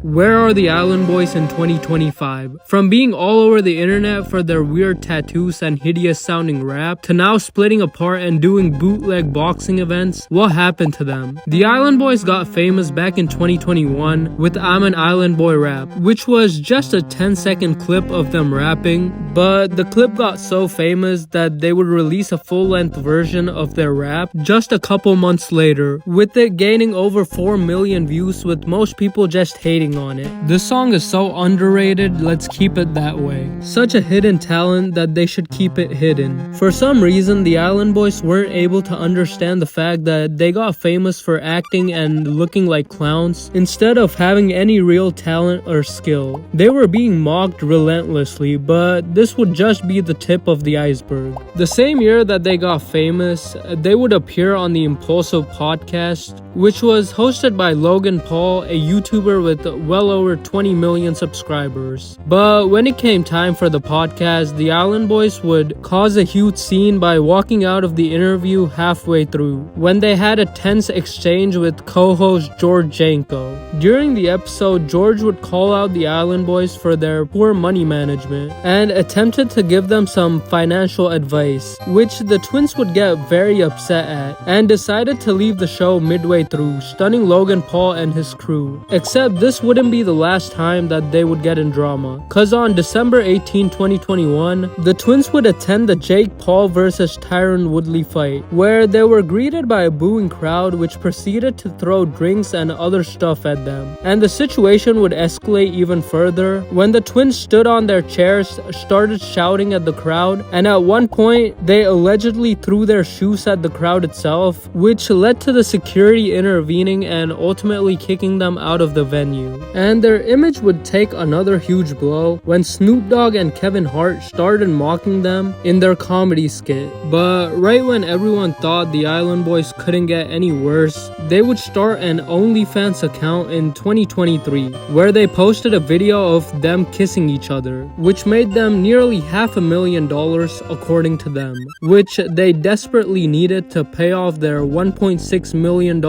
Where are the Island Boys in 2025? From being all over the internet for their weird tattoos and hideous sounding rap, to now splitting apart and doing bootleg boxing events, what happened to them? The Island Boys got famous back in 2021 with I'm an Island Boy rap, which was just a 10-second clip of them rapping, but the clip got so famous that they would release a full-length version of their rap just a couple months later, with it gaining over 4 million views, with most people just hating on it. This song is so underrated, let's keep it that way. Such a hidden talent that they should keep it hidden. For some reason, the Island Boys weren't able to understand the fact that they got famous for acting and looking like clowns instead of having any real talent or skill. They were being mocked relentlessly, but this would just be the tip of the iceberg. The same year that they got famous, they would appear on the Impulsive podcast, which was hosted by Logan Paul, a YouTuber with well over 20 million subscribers. But when it came time for the podcast, the Island Boys would cause a huge scene by walking out of the interview halfway through, when they had a tense exchange with co-host George Janko. During the episode, George would call out the Island Boys for their poor money management and attempted to give them some financial advice, which the twins would get very upset at, and decided to leave the show midway through, stunning Logan Paul and his crew. Except this wouldn't be the last time that they would get in drama, cause on December 18, 2021, the twins would attend the Jake Paul vs Tyron Woodley fight, where they were greeted by a booing crowd which proceeded to throw drinks and other stuff at them. And the situation would escalate even further when the twins stood on their chairs, started shouting at the crowd, and at one point they allegedly threw their shoes at the crowd itself, which led to the security intervening and ultimately kicking them out of the venue. And their image would take another huge blow when Snoop Dogg and Kevin Hart started mocking them in their comedy skit. But right when everyone thought the Island Boys couldn't get any worse, they would start an OnlyFans account in 2023, where they posted a video of them kissing each other, which made them nearly $500,000 according to them, which they desperately needed to pay off their $1.6 million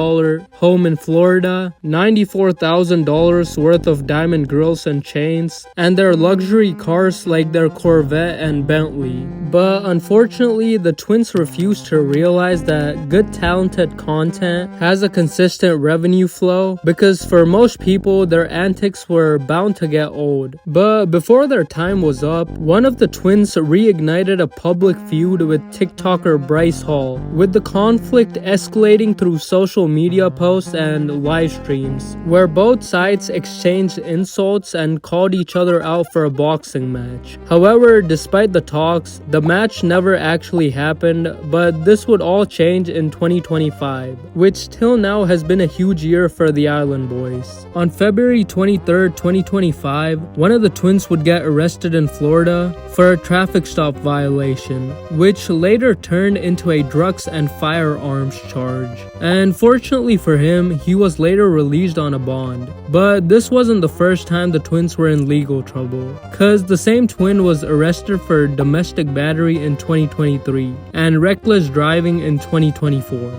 home in Florida, $94,000 worth of diamond grills and chains, and their luxury cars like their Corvette and Bentley. But unfortunately, the twins refused to realize that good talented content has a consistent revenue flow, because for most people, their antics were bound to get old. But before their time was up, one of the twins reignited a public feud with TikToker Bryce Hall, with the conflict escalating through social media posts and live streams, where both sides exchanged insults and called each other out for a boxing match. However, despite the talks, the match never actually happened, but this would all change in 2025, which till now has been a huge year for the Island Boys. On February 23rd, 2025, one of the twins would get arrested in Florida for a traffic stop violation, which later turned into a drugs and firearms charge. And fortunately for him, he was later released on a bond. But this wasn't the first time the twins were in legal trouble, cause the same twin was arrested for domestic battery in 2023 and reckless driving in 2024,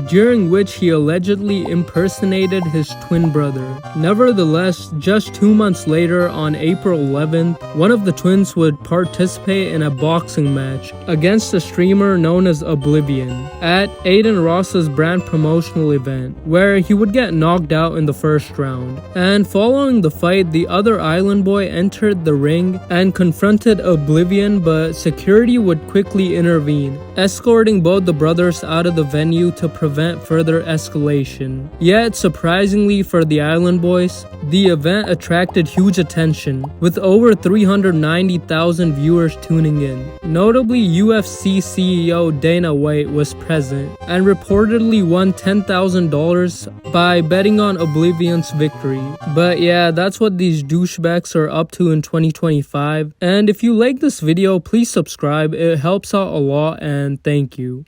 during which he allegedly impersonated his twin brother. Nevertheless, just 2 months later, on April 11th, one of the twins would participate in a boxing match against a streamer known as Oblivion at Aiden Ross's brand promotional event, where he would get knocked out in the first round. And following the fight, the other Island Boy entered the ring and confronted Oblivion, but security would quickly intervene, escorting both the brothers out of the venue to prevent further escalation. Yet, surprisingly for the Island Boys, the event attracted huge attention, with over 390,000 viewers tuning in. Notably, UFC CEO Dana White was present and reportedly won $10,000 by betting on Oblivion's victory. But yeah, that's what these douchebags are up to in 2025. And if you like this video, please subscribe. It helps out a lot, and thank you.